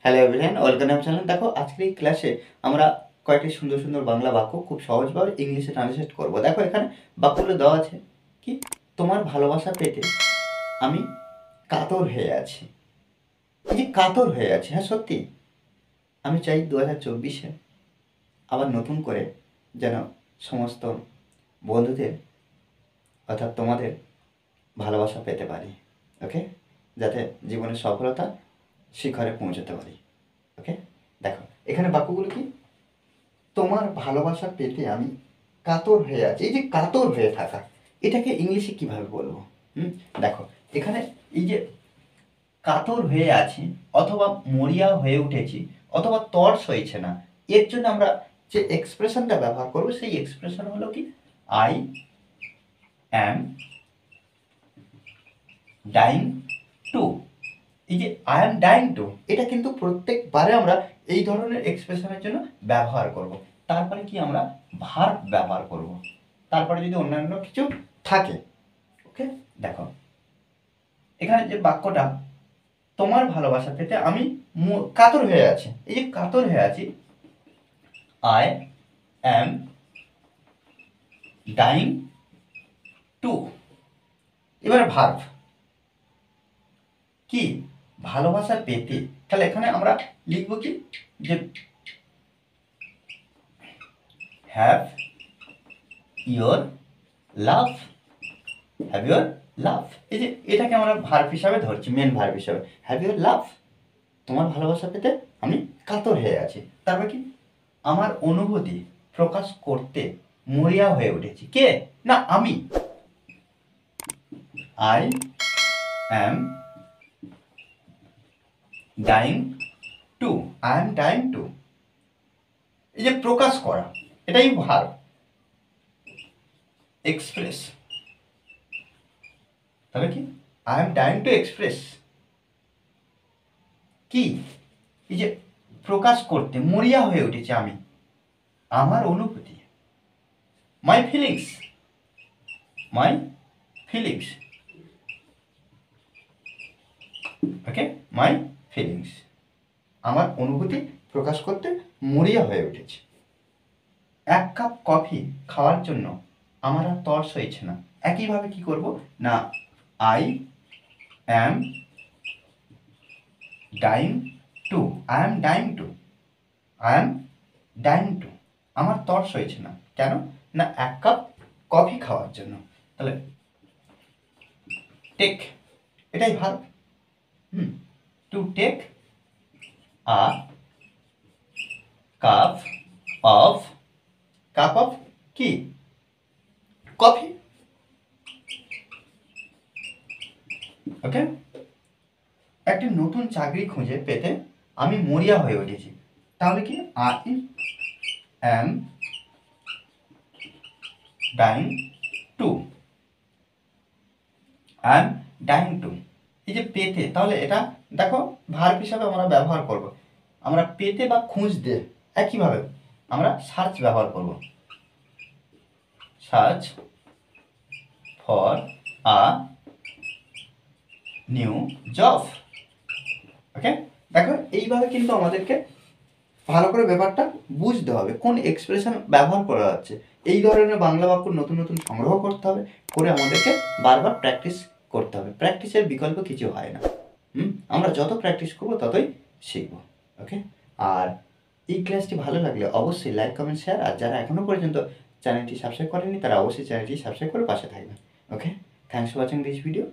Hello everyone, welcome to channel. দেখো আজকের এই ক্লাসে আমরা কয়েকটি সুন্দর সুন্দর বাংলা বাক্য খুব সহজভাবে ইংলিশে ট্রান্সলেট করব। দেখো এখানে বাক্যগুলো দেওয়া আছে কি, তোমার ভালোবাসা পেতে আমি কাতর হয়ে আছি। এই যে কাতর হয়ে আছি, হ্যাঁ সত্যি আমি চাই 2024-এ আবার নতুন করে যেন সমস্ত বন্ধুদের অর্থাৎ তোমাদের ভালোবাসা পেতে পারি। ওকে, যাতে জীবনের সফলতা শিখরে পৌঁছতে পারি। ওকে, দেখো এখানে বাক্যগুলো কি, তোমার ভালোবাসা পেতে আমি কাতর হয়ে আছি। এই যে কাতর হয়ে থাকা, এটাকে ইংলিশে কিভাবে বলবো? দেখো এখানে এই যে কাতর হয়ে আছি অথবা মরিয়া হয়ে উঠেছি অথবা তর সইছে না, এর জন্য আমরা যে এক্সপ্রেশনটা ব্যবহার করবো সেই এক্সপ্রেশন হলো কি, আই অ্যাম ডাইং টু। এই যে আই এম ডাইং টু, এটা কিন্তু প্রত্যেকবারে আমরা এই ধরনের এক্সপ্রেশনের জন্য ব্যবহার করব। তারপরে কি আমরা ভার্ব ব্যবহার করব, তারপরে যদি অন্যান্য কিছু থাকে। ওকে, দেখো এখানে যে বাক্যটা তোমার ভালোবাসা পেতে আমি কাতর হয়ে আছি, এই যে কাতর হয়ে আছি, আই অ্যাম ডাইং টু। এবারে ভার্ব কি, ভালোবাসা পেতে, তাহলে এখানে আমরা লিখব কি, যে have your love, have your love. এই যে এটাকে আমরা ভার্ব হিসাবে ধরছি, মেন ভার্ব হিসাবে, হ্যাভ ইয়োর লাভ। তোমার ভালোবাসা পেতে আমি কাতর হয়ে আছি। তারপর কি, আমার অনুভূতি প্রকাশ করতে মরিয়া হয়ে উঠেছি। কে না, আমি। I am dying to, I am dying to. এই যে প্রকাশ করা, এটাই ভার্ব। এক্সপ্রেস, তবে কি, I am dying to express কি, এই যে প্রকাশ করতে মরিয়া হয়ে উঠেছে আমি, আমার অনুভূতি, মাই ফিলিংস, মাই ফিলিংস। ওকে, মাই ফিলিংস, আমার অনুভূতি প্রকাশ করতে মরিয়া হয়ে উঠেছে। এক কাপ কফি খাওয়ার জন্য আমার আর তর সইছে না। একইভাবে কি করব না, I am dying to, I am dying to, I am dying to. আমার তর সইছে না, কেন না, এক কাপ কফি খাওয়ার জন্য। তাহলে টেক, এটাই verb. To take a cup of, cup of কি, কফি। ওকে, একটি নতুন চাকরি খুঁজে পেতে আমি মরিয়া হয়ে উঠেছি। তাহলে কি, I am dying to, I am dying to. এই যে পেতে, তাহলে এটা দেখো ভার্ব হিসাবে আমরা ব্যবহার করব। আমরা পেতে বা খুঁজতে একইভাবে আমরা সার্চ ব্যবহার করব, search for a new job. Okay, দেখো এইভাবে কিন্তু আমাদেরকে ভালো করে ব্যাপারটা বুঝতে হবে, কোন এক্সপ্রেশন ব্যবহার করা হচ্ছে। এই ধরনের বাংলা বাক্য নতুন নতুন সংগ্রহ করতে হবে, করে আমাদেরকে বারবার প্র্যাকটিস করতে হবে। প্র্যাকটিসের বিকল্প কিছু হয় না। আমরা যত প্র্যাকটিস করবো ততই শিখবো। ওকে, আর এই ক্লাসটি ভালো লাগলে অবশ্যই লাইক, কমেন্ট, শেয়ার। আর যারা এখনও পর্যন্ত চ্যানেলটি সাবস্ক্রাইব করেনি তারা অবশ্যই চ্যানেলটি সাবস্ক্রাইব করে পাশে থাকবেন। Okay, thanks for watching this video.